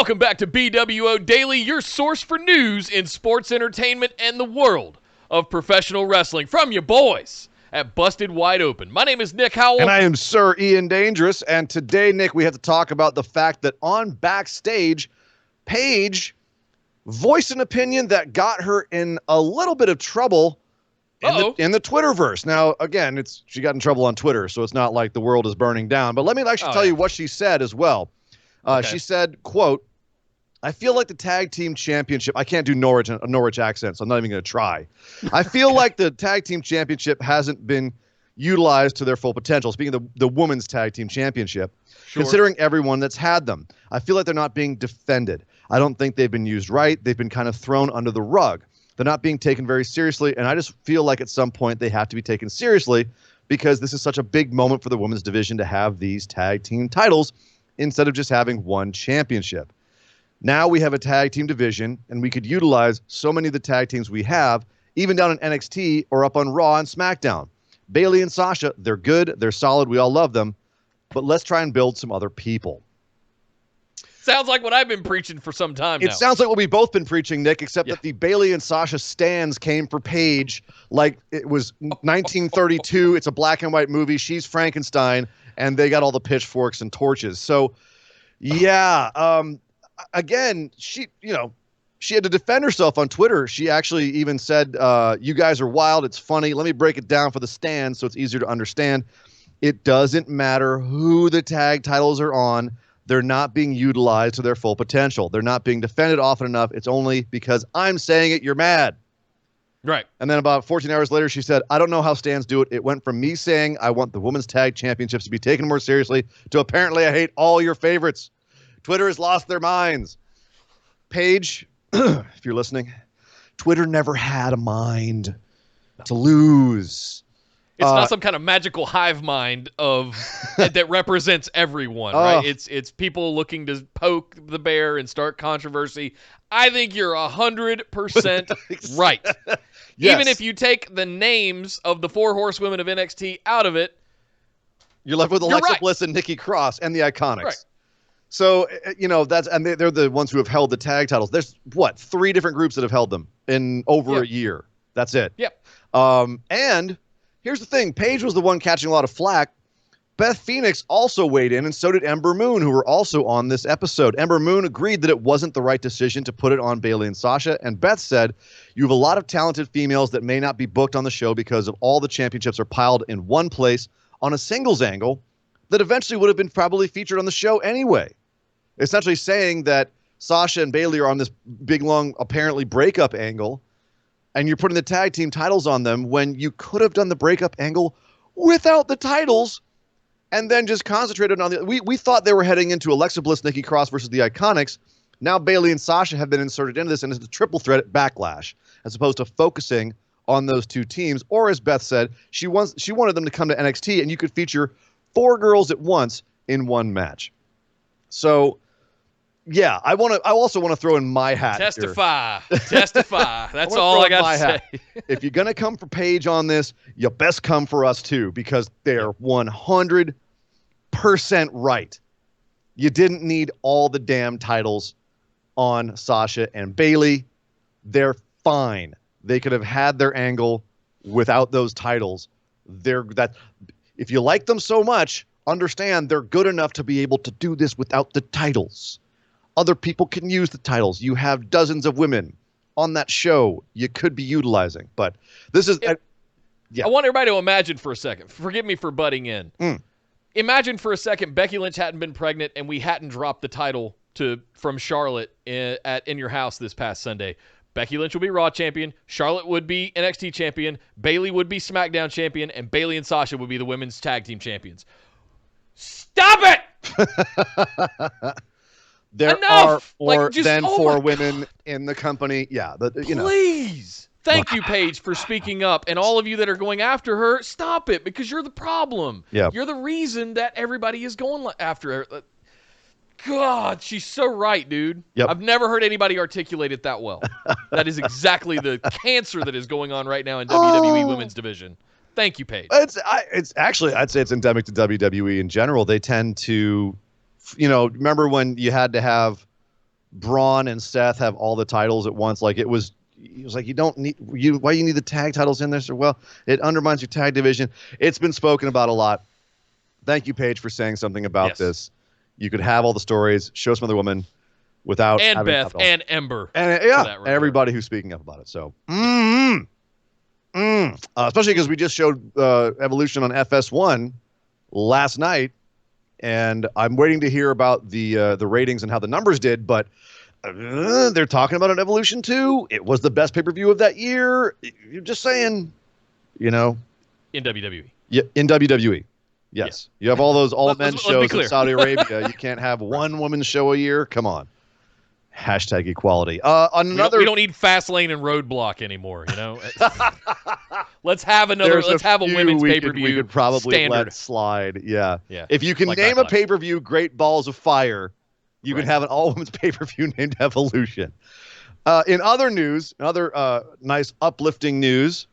Welcome back to BWO Daily, your source for news in sports entertainment and the world of professional wrestling from your boys at Busted Wide Open. My name is Nick Howell. And I am Sir Ian Dangerous. And today, Nick, we have to talk about the fact that on Backstage, Paige voiced an opinion that got her in a little bit of trouble in the Twitterverse. Now, again, she got in trouble on Twitter, so it's not like the world is burning down. But let me actually tell you what she said as well. She said, quote, "I feel like the tag team championship," I can't do a Norwich accent, so I'm not even going to try. "I feel like the tag team championship hasn't been utilized to their full potential." Speaking of the women's tag team championship, considering everyone that's had them, I feel like they're not being defended. I don't think they've been used right. They've been kind of thrown under the rug. They're not being taken very seriously, and I just feel like at some point they have to be taken seriously because this is such a big moment for the women's division to have these tag team titles instead of just having one championship. Now we have a tag team division, and we could utilize so many of the tag teams we have, even down in NXT or up on Raw and SmackDown. Bayley and Sasha, they're good, they're solid, we all love them, but let's try and build some other people. Sounds like what I've been preaching for some time now. It sounds like what we've both been preaching, Nick, except that the Bayley and Sasha stans came for Paige like it was 1932. It's a black and white movie. She's Frankenstein, and they got all the pitchforks and torches. So, yeah, again, she had to defend herself on Twitter. She actually even said, "You guys are wild. It's funny. Let me break it down for the stands so it's easier to understand. It doesn't matter who the tag titles are on. They're not being utilized to their full potential. They're not being defended often enough. It's only because I'm saying it, you're mad." Right. And then about 14 hours later, she said, "I don't know how stands do it. It went from me saying I want the women's tag championships to be taken more seriously to apparently I hate all your favorites. Twitter has lost their minds." Paige, if you're listening, Twitter never had a mind to lose. It's not some kind of magical hive mind that represents everyone, right? It's people looking to poke the bear and start controversy. I think you're 100% right. Yes. Even if you take the names of the four horsewomen of NXT out of it, you're left with Alexa Bliss and Nikki Cross and the Iconics. Right. So, they're the ones who have held the tag titles. There's, 3 different groups that have held them in over a year. That's it. Yep. And here's the thing. Paige was the one catching a lot of flack. Beth Phoenix also weighed in, and so did Ember Moon, who were also on this episode. Ember Moon agreed that it wasn't the right decision to put it on Bayley and Sasha, and Beth said, "You have a lot of talented females that may not be booked on the show because of all the championships are piled in one place on a singles angle that eventually would have been probably featured on the show anyway." Essentially saying that Sasha and Bayley are on this big, long, apparently breakup angle, and you're putting the tag team titles on them when you could have done the breakup angle without the titles and then just concentrated on the... We thought they were heading into Alexa Bliss, Nikki Cross versus the Iconics. Now Bayley and Sasha have been inserted into this, and it's a triple threat at Backlash, as opposed to focusing on those two teams. Or as Beth said, she wanted them to come to NXT, and you could feature 4 girls at once in one match. So... yeah, I also want to throw in my hat. Testify. That's all I got to say. If you're going to come for Paige on this, you best come for us too, because they're 100% right. You didn't need all the damn titles on Sasha and Bayley. They're fine. They could have had their angle without those titles. If you like them so much, understand they're good enough to be able to do this without the titles. Other people can use the titles. You have dozens of women on that show you could be utilizing. But this is... I want everybody to imagine for a second. Forgive me for butting in. Imagine for a second Becky Lynch hadn't been pregnant and we hadn't dropped the title from Charlotte in Your House this past Sunday. Becky Lynch would be Raw champion. Charlotte would be NXT champion. Bayley would be SmackDown champion. And Bayley and Sasha would be the women's tag team champions. Stop it! There Enough! are four women in the company. Yeah. Please. Thank you, Paige, for speaking up. And all of you that are going after her, stop it, because you're the problem. Yeah. You're the reason that everybody is going after her. God, she's so right, dude. Yep. I've never heard anybody articulate it that well. That is exactly the cancer that is going on right now in WWE Women's Division. Thank you, Paige. It's actually, I'd say it's endemic to WWE in general. They tend to... remember when you had to have Braun and Seth have all the titles at once. Like he was like, you don't need you. Why you need the tag titles in there? So well, it undermines your tag division. It's been spoken about a lot. Thank you, Paige, for saying something about this. You could have all the stories, show some other woman without and Beth and Ember and everybody who's speaking up about it. So, especially because we just showed Evolution on FS1 last night, and I'm waiting to hear about the ratings and how the numbers did. But they're talking about an Evolution 2. It was the best pay-per-view of that year. You're just saying, in WWE. Yeah, in WWE. Yes. You have all those all-men shows in Saudi Arabia. You can't have one woman's show a year. Come on. Hashtag equality. We don't need Fastlane and Roadblock anymore, Let's have another. Let's have a women's pay-per-view. We could probably standard. let slide. Yeah. If you can like name Backlash. a pay-per-view Great Balls of Fire, you can have an all-women's pay-per-view named Evolution. In other news, another nice uplifting news,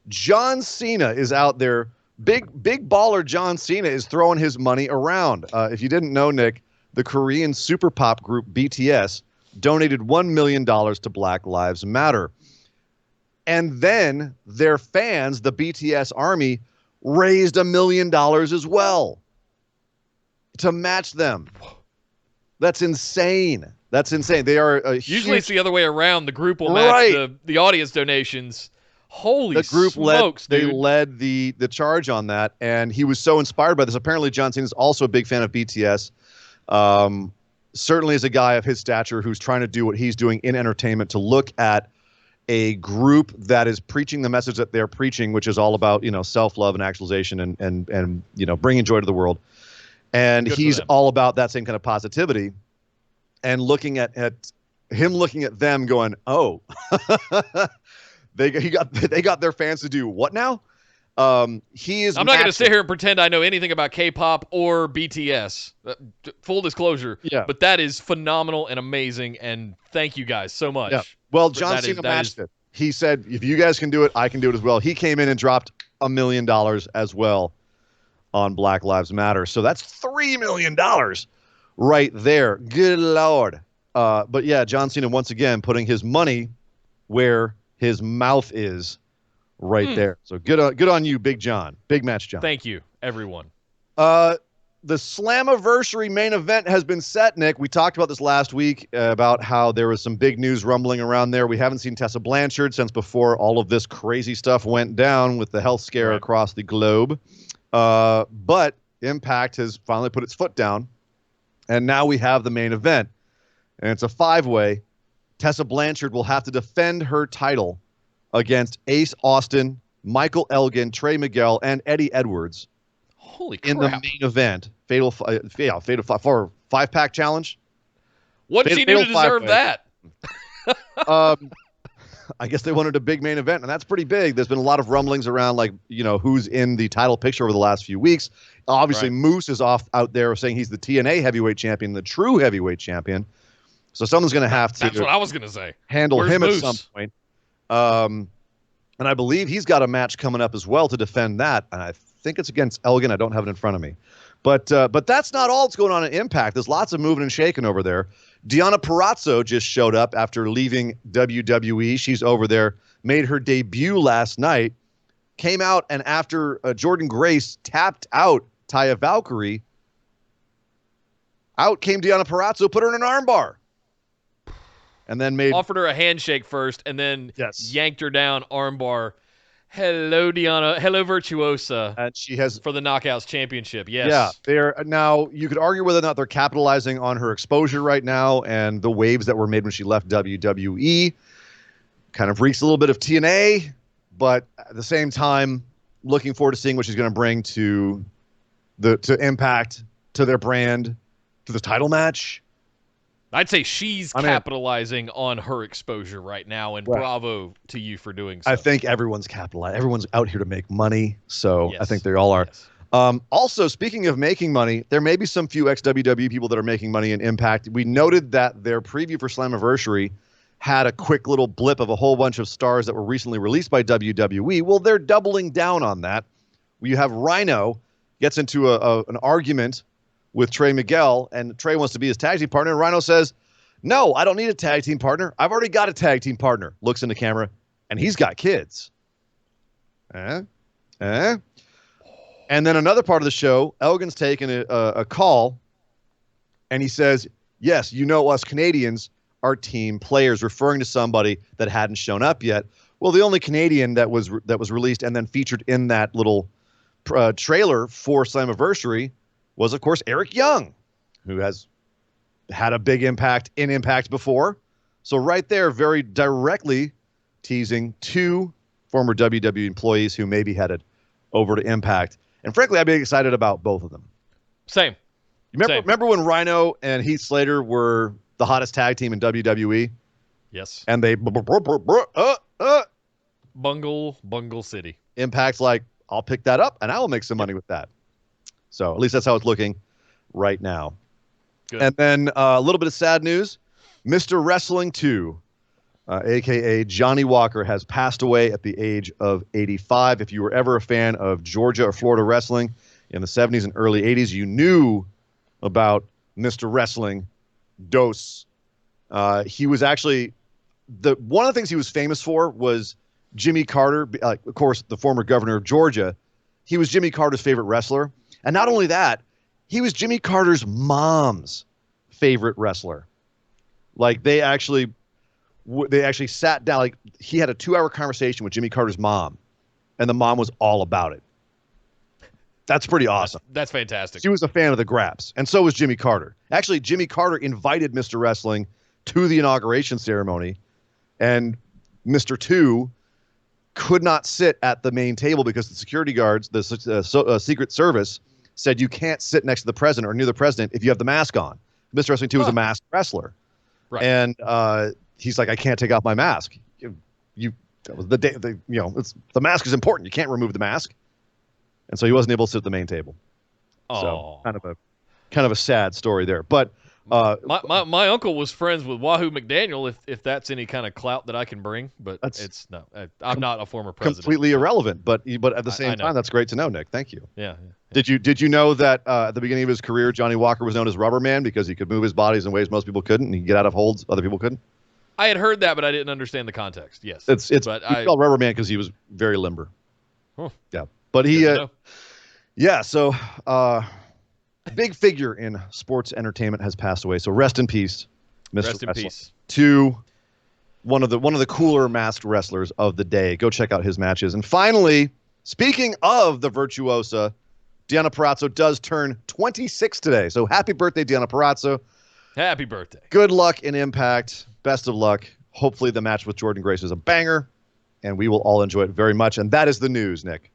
John Cena is out there. Big baller John Cena is throwing his money around. If you didn't know, Nick, the Korean super pop group BTS donated $1 million to Black Lives Matter. And then their fans, the BTS army, raised $1 million as well to match them. That's insane. They are usually it's the other way around. The group will match the audience donations. Holy smokes, they led the charge on that, and he was so inspired by this. Apparently, John Cena is also a big fan of BTS. Certainly is a guy of his stature who's trying to do what he's doing in entertainment, to look at a group that is preaching the message that they're preaching, which is all about, self-love and actualization and bringing joy to the world. And he's all about that same kind of positivity, and looking at him looking at them going, oh, They got their fans to do what now? He is. I'm not going to sit here and pretend I know anything about K-pop or BTS. Full disclosure. Yeah. But that is phenomenal and amazing, and thank you guys so much. Yeah. Well, John Cena matched it. He said, if you guys can do it, I can do it as well. He came in and dropped $1 million as well on Black Lives Matter. So that's $3 million right there. Good Lord. But yeah, John Cena once again putting his money where his mouth is, right there. So good on you, Big John. Big match, John. Thank you, everyone. The Slammiversary main event has been set, Nick. We talked about this last week about how there was some big news rumbling around there. We haven't seen Tessa Blanchard since before all of this crazy stuff went down with the health scare across the globe. But Impact has finally put its foot down, and now we have the main event. And it's a 5-way. Tessa Blanchard will have to defend her title against Ace Austin, Michael Elgin, Trey Miguel, and Eddie Edwards. Holy crap. In the main event. Fatal 5-pack challenge. What did she do to deserve that? I guess they wanted a big main event, and that's pretty big. There's been a lot of rumblings around, who's in the title picture over the last few weeks. Obviously, Moose is out there saying he's the TNA heavyweight champion, the true heavyweight champion. So someone's going to have to. That's what I was going to say. Handle Where's him Moose? at some point. And I believe he's got a match coming up as well to defend that. And I think it's against Elgin. I don't have it in front of me. But that's not all that's going on at Impact. There's lots of moving and shaking over there. Deonna Purrazzo just showed up after leaving WWE. She's over there, made her debut last night, came out, and after Jordynne Grace tapped out Taya Valkyrie, out came Deonna Purrazzo, put her in an armbar. And then offered her a handshake first, and then yanked her down, armbar. Hello, Deonna. Hello, Virtuosa. And she has for the Knockouts Championship. Yes. Yeah. They're now. You could argue whether or not they're capitalizing on her exposure right now and the waves that were made when she left WWE. Kind of reeks a little bit of TNA, but at the same time, looking forward to seeing what she's going to bring to Impact, to their brand, to the title match. I'd say she's capitalizing on her exposure right now, and bravo to you for doing so. I think everyone's capitalizing. Everyone's out here to make money, so I think they all are. Yes. Also, speaking of making money, there may be some few ex-WWE people that are making money in Impact. We noted that their preview for Slammiversary had a quick little blip of a whole bunch of stars that were recently released by WWE. Well, they're doubling down on that. You have Rhyno gets into an argument with Trey Miguel, and Trey wants to be his tag team partner, and Rhyno says, No, I don't need a tag team partner. I've already got a tag team partner. Looks in the camera, and he's got kids. And then another part of the show, Elgin's taking a call, and he says, yes, you know us Canadians are team players, referring to somebody that hadn't shown up yet. Well, the only Canadian that was released and then featured in that little trailer for Slammiversary was, of course, Eric Young, who has had a big impact in Impact before. So right there, very directly teasing two former WWE employees who may be headed over to Impact. And frankly, I'd be excited about both of them. Same. Remember when Rhyno and Heath Slater were the hottest tag team in WWE? Yes. And they Bungle City. Impact's like, I'll pick that up and I will make some money with that. So at least that's how it's looking right now. Good. And then a little bit of sad news. Mr. Wrestling 2, a.k.a. Johnny Walker, has passed away at the age of 85. If you were ever a fan of Georgia or Florida wrestling in the 70s and early 80s, you knew about Mr. Wrestling Dos. He was actually one of the things he was famous for was Jimmy Carter, of course, the former governor of Georgia. He was Jimmy Carter's favorite wrestler. And not only that, he was Jimmy Carter's mom's favorite wrestler. Like they actually sat down, like he had a 2-hour conversation with Jimmy Carter's mom, and the mom was all about it. That's pretty awesome. That's fantastic. She was a fan of the Graps, and so was Jimmy Carter. Actually, Jimmy Carter invited Mr. Wrestling to the inauguration ceremony, and Mr. 2 could not sit at the main table because the security guards, the Secret Service, said you can't sit next to the president or near the president if you have the mask on. Mr. Wrestling 2 was a masked wrestler. Right. And he's like, I can't take off my mask. That was the mask is important. You can't remove the mask. And so he wasn't able to sit at the main table. So kind of a sad story there. But my uncle was friends with Wahoo McDaniel, if that's any kind of clout that I can bring, but I'm not a former president. Completely irrelevant, but at the same time, that's great to know, Nick. Thank you. Yeah. Did you know that at the beginning of his career, Johnny Walker was known as Rubber Man because he could move his bodies in ways most people couldn't, and he could get out of holds other people couldn't? I had heard that, but I didn't understand the context. Yes, it's called Rubber Man because he was very limber. Huh. Yeah, but he so big figure in sports entertainment has passed away. So rest in peace, Mr. Rest in Wrestling. peace To one of the cooler masked wrestlers of the day. Go check out his matches. And finally, speaking of the virtuosa, Deonna Purrazzo does turn 26 today. So happy birthday, Deonna Purrazzo. Happy birthday. Good luck in Impact. Best of luck. Hopefully the match with Jordynne Grace is a banger, and we will all enjoy it very much. And that is the news, Nick.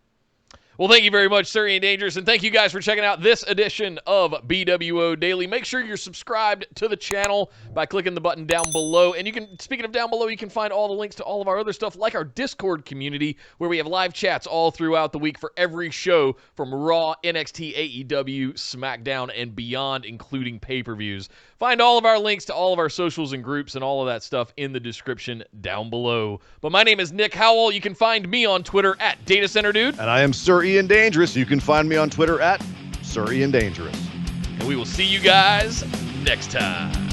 Well, thank you very much, Surrey and Dangerous, and thank you guys for checking out this edition of BWO Daily. Make sure you're subscribed to the channel by clicking the button down below. And speaking of down below, you can find all the links to all of our other stuff, like our Discord community, where we have live chats all throughout the week for every show from Raw, NXT, AEW, SmackDown, and beyond, including pay-per-views. Find all of our links to all of our socials and groups and all of that stuff in the description down below. But my name is Nick Howell. You can find me on Twitter at DataCenterDude. And I am Sir Ian Dangerous. You can find me on Twitter at Sir Ian Dangerous. And we will see you guys next time.